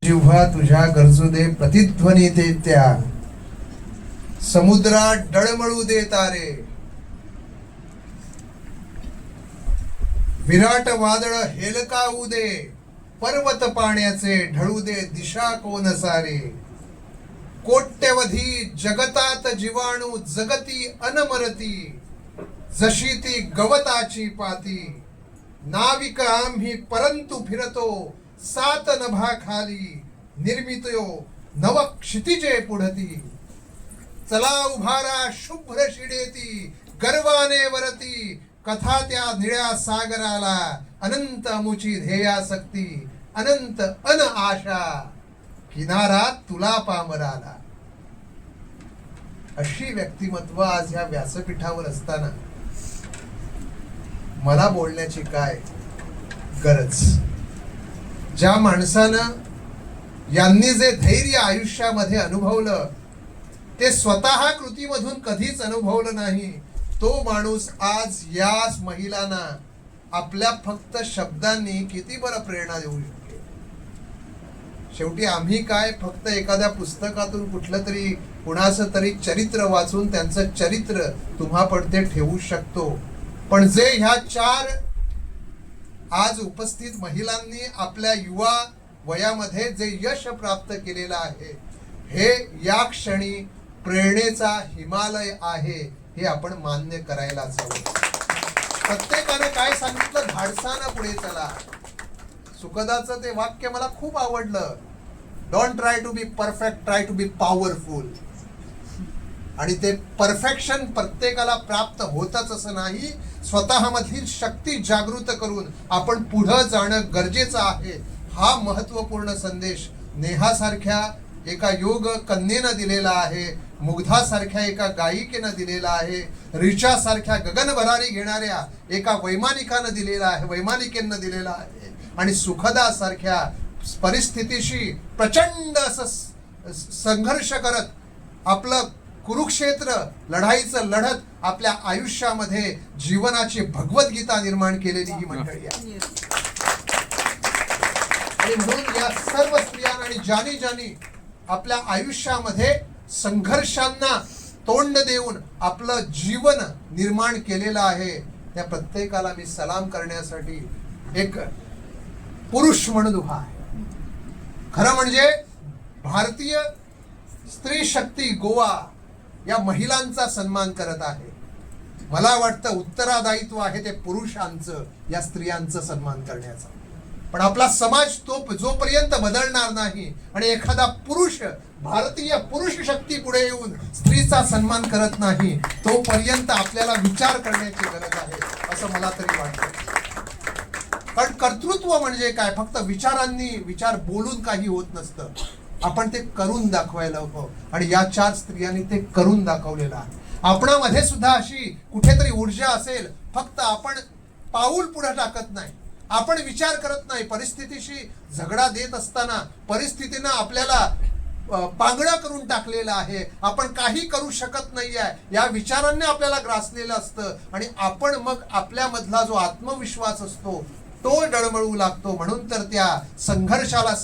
जिव्हा तुझ्या गरजू दे प्रतिध्वनी दे त्या, समुद्रात डळमळू दे तारे, विराट वादळ हेलकावू दे, पर्वत पाण्याचे ढळू दे दिशा कोन सारे. कोट्यवधी जगतात जीवाणू जगती अनमरती, जशी ती गवताची पाती. नाविक आम्ही परंतु फिरतो सात नभाखाली, निर्मितो नव क्षितिजे पुढती. चला उभारा शुभ्र शिडेती, गर्वाने वरती. कथा त्या निळ्या सागराला, अनंत अमुची ध्येयासक्ती. अनंत अन आशा, किनारा तुला पामराला. अशी व्यक्तिमत्व आज ह्या व्यासपीठावर असताना मला बोलण्याची काय गरज. ज्या माणसानं यांनी जे धैर्य आयुष्यामध्ये अनुभवलं ते स्वतः कृतीमधून कधीच अनुभवलं नाही, तो माणूस आज या महिलांना आपल्या फक्त शब्दांनी किती बरं प्रेरणा देऊ शकतो. शेवटी आम्ही काय फक्त एखाद्या पुस्तकातून कुठलं तरी कुणाचं तरी चरित्र वाचून त्यांचं चरित्र तुम्हापुढे ठेवू शकतो. पण जे ह्या चार आज उपस्थित महिलांनी आपल्या युवा वयामध्ये जे यश प्राप्त केलेलं आहे, हे या क्षणी प्रेरणेचा हिमालय आहे, हे आपण मान्य करायलाच हवं. प्रत्येकाने काय सांगितलं, धाडसानं पुढे चला. सुखदाचं ते वाक्य मला खूप आवडलं. Don't try to be perfect, try to be powerful. आणि ते परफेक्शन प्रत्येकाला प्राप्त होतच असं नाही. स्वतःमधील शक्ती जागृत करून आपण पुढे जाणं गरजेचं आहे. हा महत्वपूर्ण संदेश नेहासारख्या एका योग कन्येनं दिलेला आहे, मुग्धासारख्या एका गायिकेनं दिलेला आहे, रिचासारख्या गगनभरारी घेणाऱ्या एका वैमानिकानं दिलेला आहे, वैमानिकेनं दिलेला आहे, आणि सुखदासारख्या परिस्थितीशी प्रचंड असं संघर्ष करत आपलं कुरुक्षेत्र लढाईचं लढत आपल्या आयुष्यामध्ये जीवनाची भगवद्गीता निर्माण केलेली ही मंडळी आहे. आणि म्हणून या सर्व स्त्रियांना आणि ज्यांनी ज्यांनी आपल्या आयुष्यामध्ये संघर्षांना तोंड देऊन आपलं जीवन निर्माण केलेलं आहे, त्या प्रत्येकाला मी सलाम करण्यासाठी एक पुरुष म्हणून उभा आहे. खरं म्हणजे भारतीय स्त्री शक्ती गोवा या महिलांचा सन्मान करत आहे. मला वाटतं उत्तरादायित्व आहे ते पुरुषांचं, या स्त्रियांचं सन्मान करण्याचं. पण आपला समाज तो जोपर्यंत बदलणार नाही आणि एखादा पुरुष भारतीय पुरुष शक्ती पुढे येऊन स्त्रीचा सन्मान करत नाही, तोपर्यंत आपल्याला विचार करण्याची गरज आहे असं मला तरी वाटतं. कारण कर्तृत्व म्हणजे काय, फक्त विचारांनी, विचार बोलून काही होत नसतं. आपण ते करून दाखवायला हवं. आणि या चार स्त्रियांनी ते करून दाखवलेलं आहे. आपणामध्ये सुद्धा अशी कुठेतरी ऊर्जा असेल, फक्त आपण पाऊल पुढे टाकत नाही, आपण विचार करत नाही. परिस्थितीशी झगडा देत असताना परिस्थितीनं आपल्याला पांगळं करून टाकलेलं आहे. आपण काही करू शकत नाही आहे या विचारांनी आपल्याला ग्रासलेलं असतं. आणि आपण मग आपल्यामधला जो आत्मविश्वास असतो तो डळमळू लागतो. म्हणून तर त्या संघर्षाला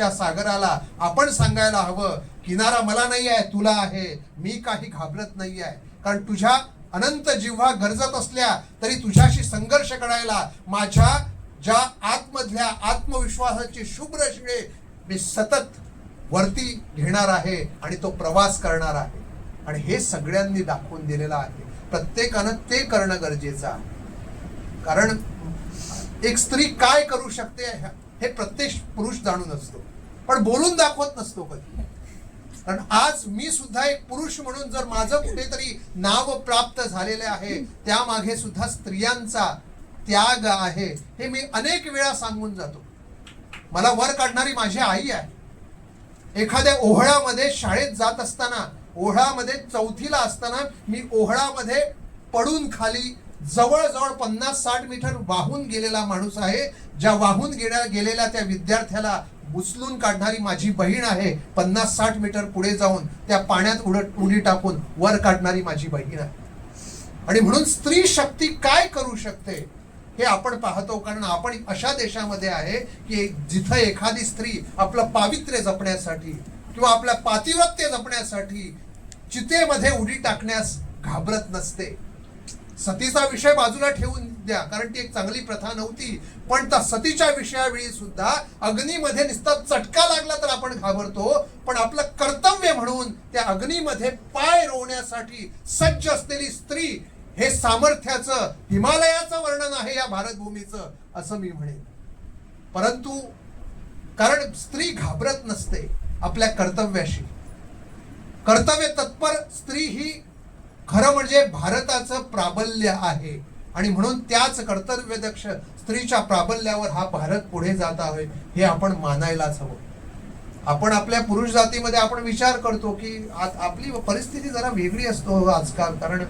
सागराला आपण सांगायला हवं, किनारा मला नाही आहे, तुला आहे. मी काही घाबरत नाही आहे. कारण तुझ्या अनंत जिव्हा गरजत असल्या तरी तुझ्याशी संघर्ष करायला माझ्या ज्या आतमधल्या आत्मविश्वासाची शुभ्र शिळे मी सतत वरती घेणार आहे आणि तो प्रवास करणार आहे. आणि हे सगळ्यांनी दाखवून दिलेलं आहे. प्रत्येकानं ते करणं गरजेचं आहे. कारण एक स्त्री काय करू शकते हे प्रत्येक पुरुष जाणून असतो, पण बोलून दाखवत नसतो कधी. कारण आज मी सुद्धा एक पुरुष म्हणून जर माझं कुठेतरी नाव प्राप्त झालेले आहे, त्यामागे सुद्धा स्त्रियांचा त्याग आहे हे मी अनेक वेळा सांगून जातो. मला वर काढणारी माझी आई आहे. एखाद्या ओहळामध्ये शाळेत जात असताना, ओहळामध्ये चौथीला असताना मी ओहळामध्ये पडून खाली जवळजवळ 50-60 मीटर वाहून गेलेला माणूस आहे. ज्या वाहून गेलेल्या त्या विद्यार्थ्याला उचलून काढणारी माझी बहीण आहे. 50-60 मीटर पुढे जाऊन त्या पाण्यात उडी टाकून वर काढणारी माझी बहीण आहे. आणि म्हणून स्त्री शक्ती काय करू शकते हे आपण पाहतो, कारण आपण अशा देशामध्ये आहे की जिथं एखादी स्त्री आपलं पावित्र्य जपण्यासाठी किंवा आपल्या पातिव्रत्य जपण्यासाठी चितेमध्ये उडी टाकण्यास घाबरत नसते. सतीचा विषय बाजूला ठेवून द्या, कारण ती एक चांगली प्रथा नव्हती, पण त्या सतीच्या विषयावेळी सुद्धा अग्नीमध्ये नुसता चटका लागला तर आपण घाबरतो, पण आपलं कर्तव्य म्हणून त्या अग्नीमध्ये पाय रोवण्यासाठी सज्ज असलेली स्त्री हे सामर्थ्याचं, हिमालयाचं वर्णन आहे या भारतभूमीचं, असं मी म्हणेन. परंतु कारण स्त्री घाबरत नसते आपल्या कर्तव्याशी. कर्तव्य तत्पर स्त्री ही खरं म्हणजे भारताचं प्राबल्य आहे, आणि म्हणून त्याच कर्तव्यदक्ष स्त्रीच्या प्राबल्यावर हा भारत पुढे जात आहे हे आपण मानायलाच हवं. आपण आपल्या पुरुष जातीमध्ये आपण विचार करतो की आपली परिस्थिती जरा वेगळी असतो आजकाल. कारण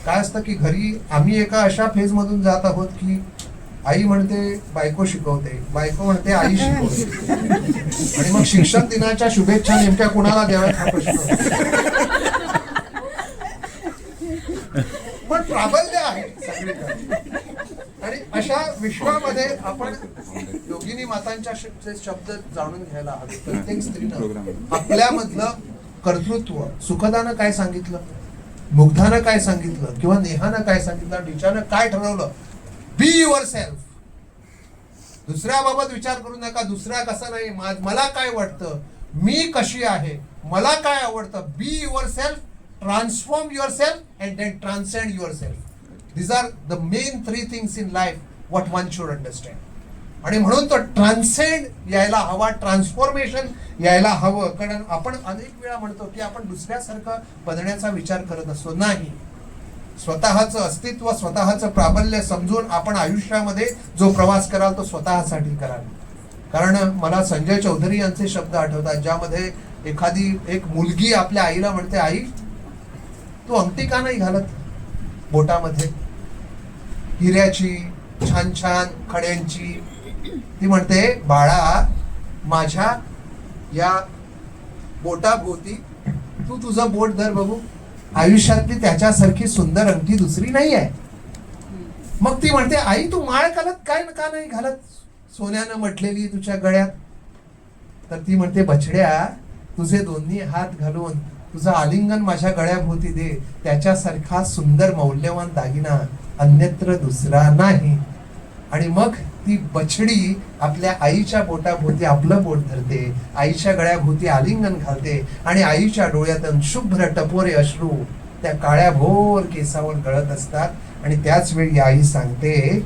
काय असतं की घरी आम्ही एका अशा फेज मधून जात आहोत की आई म्हणते बायको शिकवते, बायको म्हणते आई शिकवते, आणि मग शिक्षक दिनाच्या शुभेच्छा नेमक्या कुणाला द्याव्यात हा प्रश्न. पण प्राबल्य आहे सगळीकडे. आणि अशा विश्वामध्ये आपण योगिनी मातांच्या शब्द जाणून घ्यायला हवे. प्रत्येक स्त्रीनं आपल्यामधलं कर्तृत्व, सुखदानं काय सांगितलं, मुग्धानं काय सांगितलं, किंवा नेहानं काय सांगितलं, टीचानं काय ठरवलं, बी युअर सेल्फ. दुसऱ्याबाबत विचार करू नका, दुसऱ्या कसं नाही, मला काय वाटतं, मी कशी आहे, मला काय आवडतं. Be your self, transform yourself and then transcend yourself. These are the main three things in life what one should understand. आणि म्हणून तो ट्रान्सेंड यायला हवा, ट्रान्सफॉर्मेशन यायला हवं. कारण आपण अनेक वेळा म्हणतो की आपण दुसऱ्यासारखं बनण्याचा विचार करत असतो. नाही, स्वतःचं अस्तित्व, स्वतःचं प्राबल्य समजून आपण आयुष्यामध्ये जो प्रवास कराल तो स्वतःसाठी कराल. कारण मला संजय चौधरी यांचे शब्द आठवतात, ज्यामध्ये एखादी एक मुलगी आपल्या आईला म्हणते, आई तू अंगठी का नाही घालत बोटामध्ये, हिऱ्याची, छान छान खड्यांची. ती म्हणते, बाळा माझ्या या बोटाभोवती तू तुझं बोट धर बघू, आयुष्यातली त्याच्यासारखी सुंदर अंगठी दुसरी नाही आहे. मग ती म्हणते, आई तू माळ घालत काय का नाही घालत, सोन्यानं म्हटलेली तुझ्या गळ्यात. तर ती म्हणते, बछड्या तुझे दोन्ही हात घालून तुझं आलिंगन माझ्या गळ्याभोवती दे, त्याच्यासारखा सुंदर मौल्यवान दागिना अन्यत्र दुसरा नाही. आणि मग ती बछडी आपल्या आईच्या बोटाभोवती आपलं बोट धरते, आईच्या गळ्याभोवती आलिंगन घालते, आणि आईच्या डोळ्यातून शुभ्र टपोरे अश्रू त्या काळ्या भोर केसावर गळत असतात. आणि त्याच वेळी आई सांगते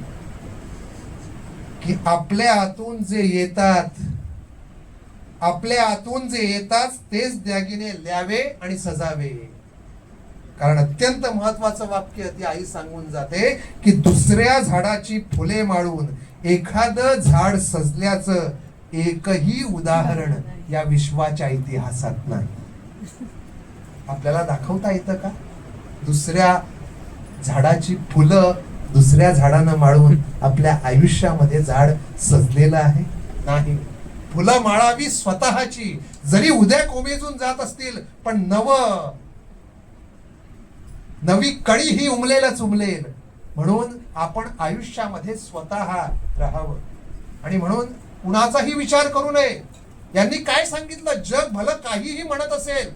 की आपल्या हातून जे येतात, आपल्या आतून जे येतात तेच दागिने ल्यावे आणि सजावे. कारण अत्यंत महत्वाचं वाक्य ती आई सांगून जाते की दुसऱ्या झाडाची फुले माळून एखादं झाड सजल्याचं एकही उदाहरण या विश्वाच्या इतिहासात नाही. आपल्याला दाखवता येतं का दुसऱ्या झाडाची फुलं दुसऱ्या झाडानं माळून आपल्या आयुष्यामध्ये झाड सजलेलं आहे? नाही. फुलं माळावी स्वतःची, जरी उद्या कोमेजून जात असतील, पण नवी कळी ही उमलेलच उमलेल. म्हणून आपण आयुष्यामध्ये स्वतः राहावं, आणि म्हणून कुणाचाही विचार करू नये. यांनी काय सांगितलं, जग भलं काहीही म्हणत असेल,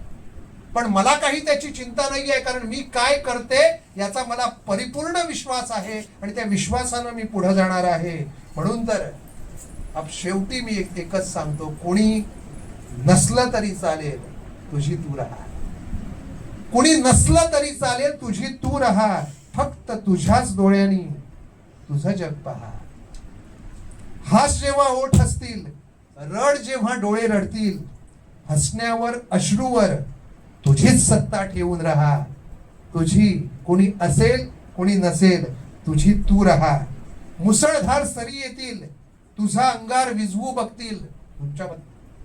पण मला काही त्याची चिंता नाही आहे, कारण मी काय करते याचा मला परिपूर्ण विश्वास आहे, आणि त्या विश्वासानं मी पुढे जाणार आहे. म्हणून तर अब शेवटी मी एकच सांगतो, कोणी नसलं तरी चालेल तुझी तू राहा, कोणी नसलं तरी चालेल तुझी तू राहा, फक्त तुझ्याच डोळ्यांनी तुझं जग पहा. हास जेव्हा ओठ हसतील, रड जेव्हा डोळे रडतील, हसण्यावर अश्रूवर तुझीच सत्ता ठेवून राहा. तुझी कोणी असेल कोणी नसेल, तुझी तू राहा. मुसळधार सरी येतील, तुझा अंगार विझवू बघतील.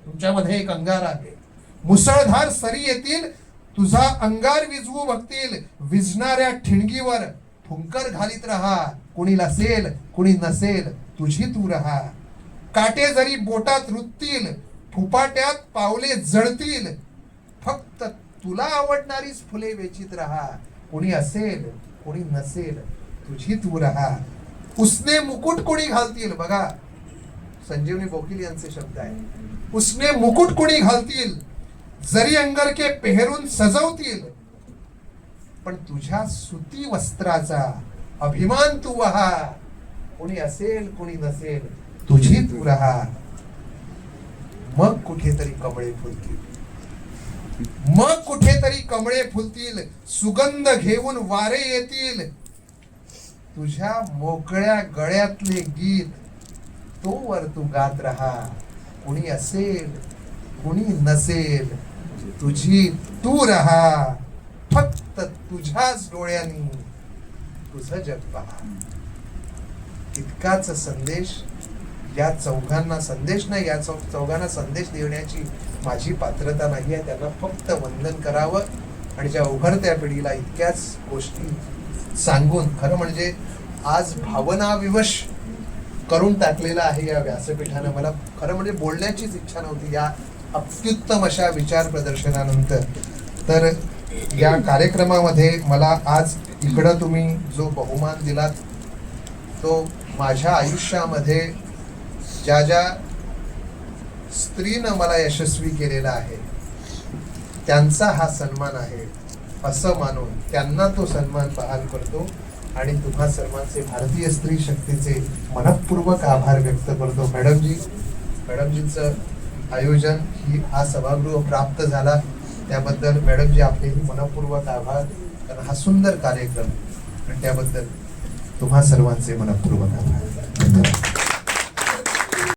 तुमच्यामध्ये एक अंगार आहे. मुसळधार सरी येतील, तुझा अंगार विझवू बघतील. विझणाऱ्या ठिणगीवर फुंकर घालीत राहा. कुणी नसेल कुणी नसेल, तुझी तू राहा. काटे जरी बोटात रुततील, फुपाट्यात पावले जळतील, फक्त तुला आवडणारीच फुले वेचीत राहा. कोणी असेल कोणी नसेल, तुझी तू राहा. उसने मुकुट कोणी घालतील, बघा संजीवनी बोकील यांचे शब्द आहे. उसने मुकुट कोणी घालतील, जरी अंगरके पेहरून सजवतील, पण तुझ्या सुती वस्त्राचा अभिमान तू वहा. कोणी असेल कोणी नसेल, तुझी तू राहा. मग कुठेतरी कमळे फुलतील, मग कुठेतरी कमळे फुलतील, सुगंध घेऊन वारे येतील. तुझ्या मोकळ्या गळ्यातले गीत तोवर तू गात राहा. कुणी असेल कुणी नसेल, तुझी तू राहा. फक्त तुझ्याच डोळ्यांनी तुझं जग पहा. इतकाच संदेश या चौघांना, संदेश नाही, या चौघांना संदेश देण्याची माझी पात्रता नाही आहे. त्यांना फक्त वंदन करावं आणि ज्या उभरत्या पिढीला इतक्याच गोष्टी सांगून, खरं म्हणजे आज भावनाविवश करून टाकलेलं आहे या व्यासपीठानं. मला खरं म्हणजे बोलण्याचीच इच्छा नव्हती या अत्युत्तम अशा विचार प्रदर्शनानंतर. तर या कार्यक्रमामध्ये मला आज इकडं तुम्ही जो बहुमान दिलात तो माझ्या आयुष्यामध्ये ज्या ज्या स्त्रीनं मला यशस्वी केलेला आहे त्यांचा हा सन्मान आहे असं मानून त्यांना तो सन्मान बहाल करतो आणि तुम्हा सर्वांचे भारतीय स्त्री शक्तीचे मनःपूर्वक आभार व्यक्त करतो. मॅडमजींचं आयोजन ही हा सभागृह प्राप्त झाला त्याबद्दल मॅडमजी आपलेही मनःपूर्वक आभार. कारण हा सुंदर कार्यक्रम आणि त्याबद्दल तुम्हा सर्वांचे मनःपूर्वक आभार. धन्यवाद.